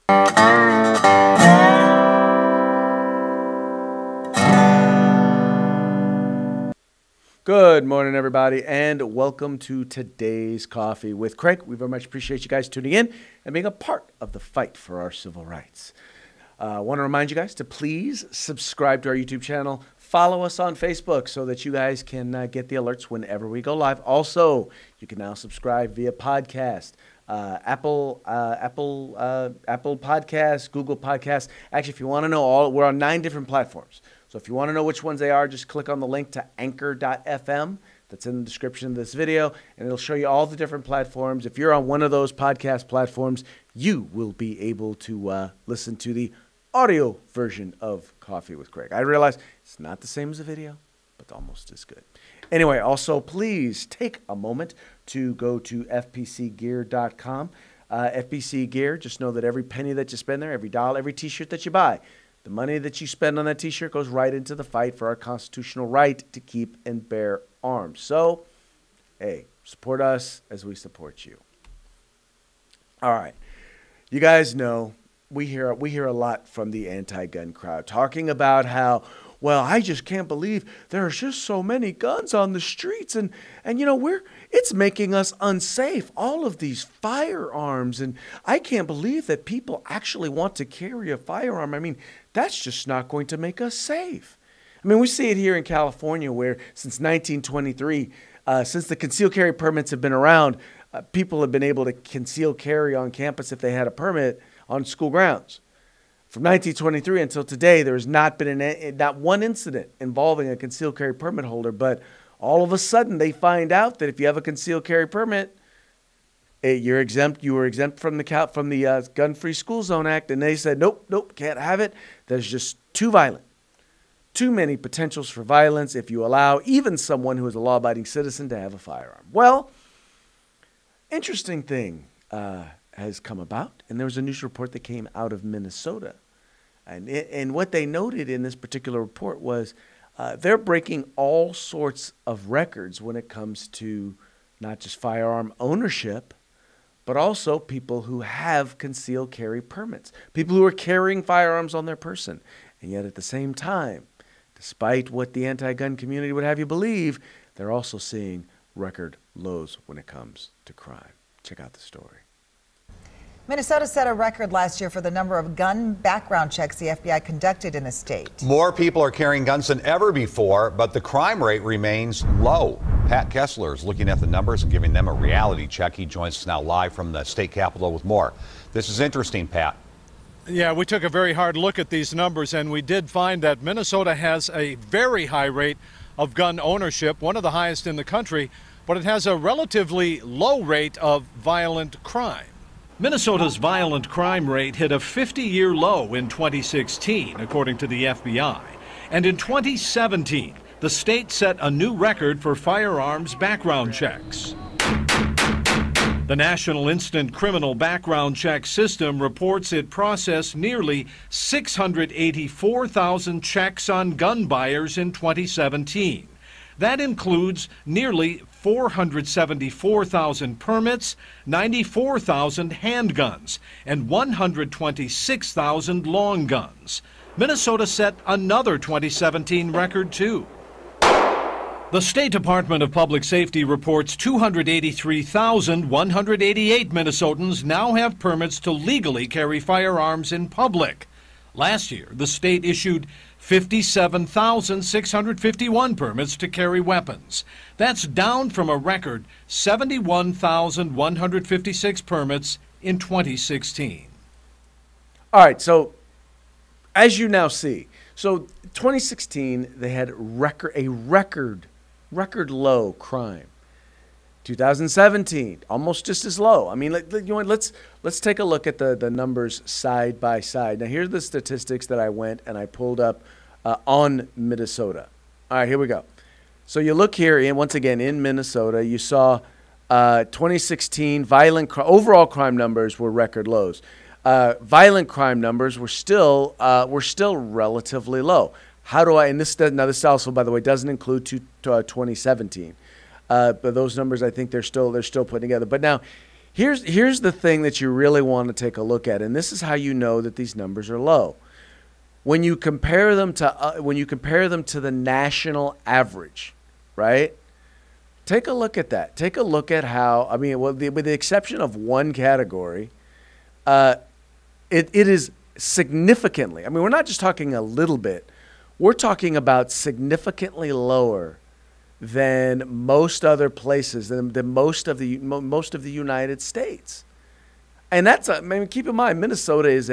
Good morning, everybody, and welcome to today's Coffee with Craig. We very much appreciate you guys tuning in and being a part of the fight for our civil rights. I want to remind you guys to please subscribe to our YouTube channel. Follow us on Facebook so that you guys can get the alerts whenever we go live. Also, you can now subscribe via podcast, Apple Podcasts, Google Podcasts. Actually, if you want to know we're on 9 different platforms. So if you want to know which ones they are, just click on the link to anchor.fm that's in the description of this video, and it'll show you all the different platforms. If you're on one of those podcast platforms, you will be able to listen to the audio version of Coffee with Craig. I realize it's not the same as a video, but almost as good. Anyway, also, please take a moment to go to fpcgear.com. FPC Gear, just know that every penny that you spend there, every dollar, every T-shirt that you buy, the money that you spend on that T-shirt goes right into the fight for our constitutional right to keep and bear arms. So, hey, support us as we support you. All right. You guys know we hear a lot from the anti-gun crowd talking about how, well, I just can't believe there are just so many guns on the streets, and you know, it's making us unsafe, all of these firearms, and I can't believe that people actually want to carry a firearm. I mean, that's just not going to make us safe. I mean, we see it here in California where since 1923, since the concealed carry permits have been around, people have been able to conceal carry on campus if they had a permit on school grounds. From 1923 until today, there has not been not one incident involving a concealed carry permit holder, but all of a sudden they find out that if you have a concealed carry permit, you're exempt. You were exempt from the Gun-Free School Zone Act, and they said, nope, can't have it. That's just too violent. Too many potentials for violence if you allow even someone who is a law-abiding citizen to have a firearm. Well, interesting thing has come about, and there was a news report that came out of Minnesota. And what they noted in this particular report was they're breaking all sorts of records when it comes to not just firearm ownership, but also people who have concealed carry permits, people who are carrying firearms on their person. And yet at the same time, despite what the anti-gun community would have you believe, they're also seeing record lows when it comes to crime. Check out the story. Minnesota set a record last year for the number of gun background checks the FBI conducted in the state. More people are carrying guns than ever before, but the crime rate remains low. Pat Kessler is looking at the numbers and giving them a reality check. He joins us now live from the state capitol with more. This is interesting, Pat. Yeah, we took a very hard look at these numbers, and we did find that Minnesota has a very high rate of gun ownership, one of the highest in the country, but it has a relatively low rate of violent crime. Minnesota's violent crime rate hit a 50-year low in 2016, according to the FBI. And in 2017, the state set a new record for firearms background checks. The National Instant Criminal Background Check System reports it processed nearly 684,000 checks on gun buyers in 2017. That includes nearly 474,000 permits, 94,000 handguns, and 126,000 long guns. Minnesota set another 2017 record, too. The State Department of Public Safety reports 283,188 Minnesotans now have permits to legally carry firearms in public. Last year, the state issued 57,651 permits to carry weapons. That's down from a record 71,156 permits in 2016. All right, so as you now see, so 2016 they had a record low crime. 2017, almost just as low. I mean, you know what, let's take a look at the numbers side by side. Now, here's the statistics that I went and I pulled up on Minnesota. All right, here we go. So you look here, and once again, in Minnesota, you saw 2016 overall crime numbers were record lows. Violent crime numbers were still relatively low. How do I? And this also, by the way, doesn't include 2017. But those numbers, I think they're still putting together. But now, Here's the thing that you really want to take a look at, and this is how you know that these numbers are low. When you compare them to the national average, right? Take a look at that. Take a look at how, I mean, with the exception of one category, it is significantly, I mean, we're not just talking a little bit, we're talking about significantly lower than most other places, than most of the United States. And that's, I mean, keep in mind, Minnesota is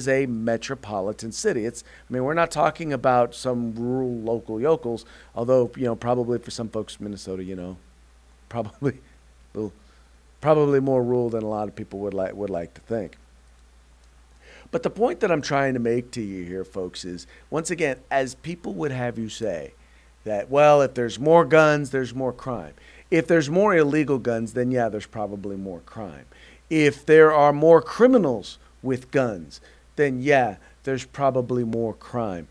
a metropolitan city. I mean, we're not talking about some rural local yokels, although, probably for some folks, Minnesota, probably more rural than a lot of people would like to think. But the point that I'm trying to make to you here, folks, is, once again, as people would have you say, that, well, if there's more guns, there's more crime. If there's more illegal guns, then yeah, there's probably more crime. If there are more criminals with guns, then yeah, there's probably more crime.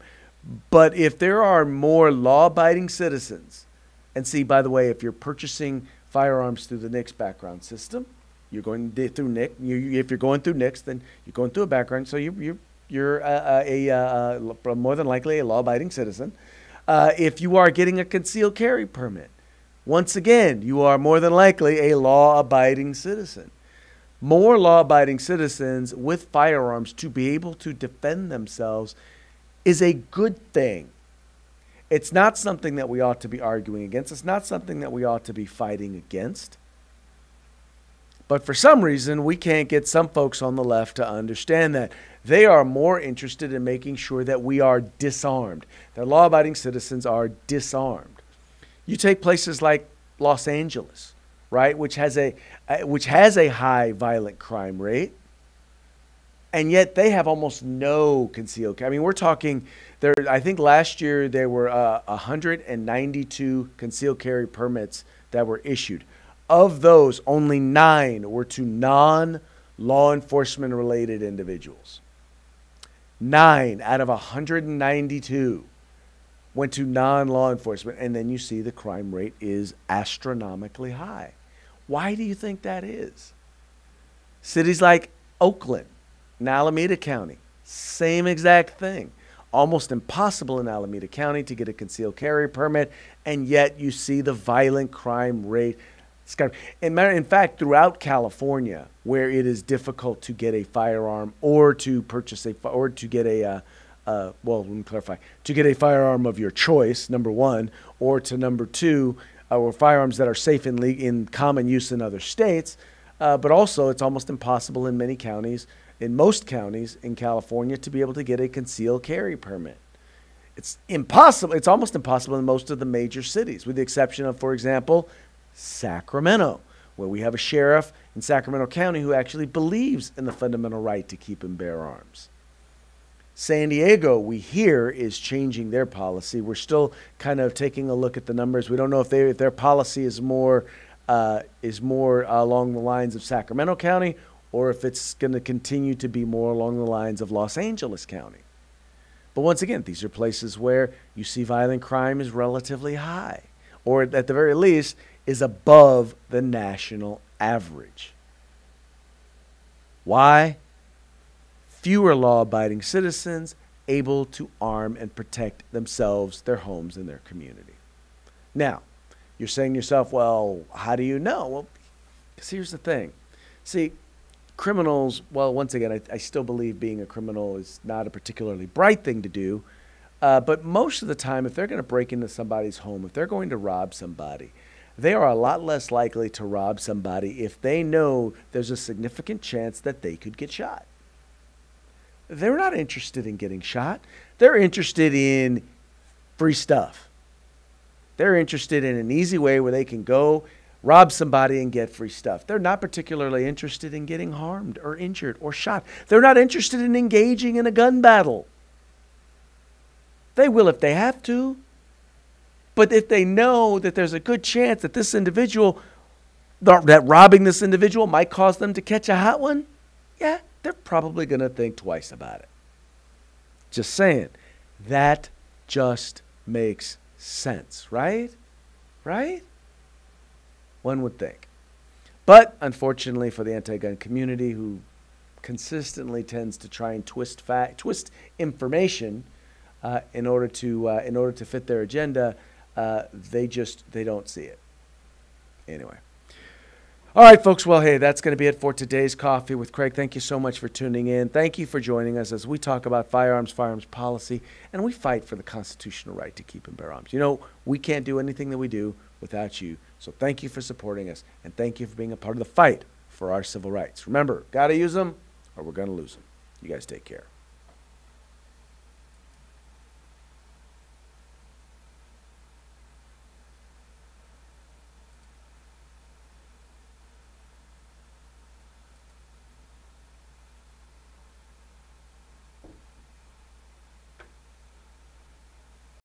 But if there are more law-abiding citizens, and see, by the way, if you're purchasing firearms through the NICS background system, you're going through NICS. If you're going through NICS, then you're going through a background. So you're more than likely a law-abiding citizen. If you are getting a concealed carry permit, once again, you are more than likely a law-abiding citizen. More law-abiding citizens with firearms to be able to defend themselves is a good thing. It's not something that we ought to be arguing against. It's not something that we ought to be fighting against. But for some reason, we can't get some folks on the left to understand that. They are more interested in making sure that we are disarmed, that law-abiding citizens are disarmed. You take places like Los Angeles, right, which has a high violent crime rate, and yet they have almost no concealed carry. I mean, we're talking there. I think last year there were 192 concealed carry permits that were issued. Of those, only 9 were to non-law enforcement related individuals. 9 out of 192 went to non-law enforcement, and then you see the crime rate is astronomically high. Why do you think that is? Cities like Oakland and Alameda County, same exact thing. Almost impossible in Alameda County to get a concealed carry permit, and yet you see the violent crime rate. In fact, throughout California, where it is difficult to get a firearm or to purchase to get a firearm of your choice, number one, or to number two, or firearms that are safe in common use in other states, but also it's almost impossible in many counties, in most counties in California, to be able to get a concealed carry permit. It's impossible. It's almost impossible in most of the major cities, with the exception of, for example, Sacramento, where we have a sheriff in Sacramento County who actually believes in the fundamental right to keep and bear arms. San Diego, we hear, is changing their policy. We're still kind of taking a look at the numbers. We don't know if their policy is more along the lines of Sacramento County, or if it's going to continue to be more along the lines of Los Angeles County. But once again, these are places where you see violent crime is relatively high, or at the very least is above the national average. Why? Fewer law-abiding citizens able to arm and protect themselves, their homes, and their community. Now, you're saying to yourself, well, how do you know? Well, because here's the thing. See, criminals, well, once again, I still believe being a criminal is not a particularly bright thing to do, but most of the time, if they're going to break into somebody's home, if they're going to rob somebody, they are a lot less likely to rob somebody if they know there's a significant chance that they could get shot. They're not interested in getting shot. They're interested in free stuff. They're interested in an easy way where they can go rob somebody and get free stuff. They're not particularly interested in getting harmed or injured or shot. They're not interested in engaging in a gun battle. They will if they have to. But if they know that there's a good chance that this individual, that robbing this individual might cause them to catch a hot one, yeah, they're probably going to think twice about it. Just saying. That just makes sense, right? Right? One would think. But unfortunately for the anti-gun community, who consistently tends to try and twist information in order to fit their agenda, they don't see it. Anyway. All right, folks. Well, hey, that's going to be it for today's Coffee with Craig. Thank you so much for tuning in. Thank you for joining us as we talk about firearms policy, and we fight for the constitutional right to keep and bear arms. You know, we can't do anything that we do without you. So thank you for supporting us, and thank you for being a part of the fight for our civil rights. Remember, got to use them or we're going to lose them. You guys take care.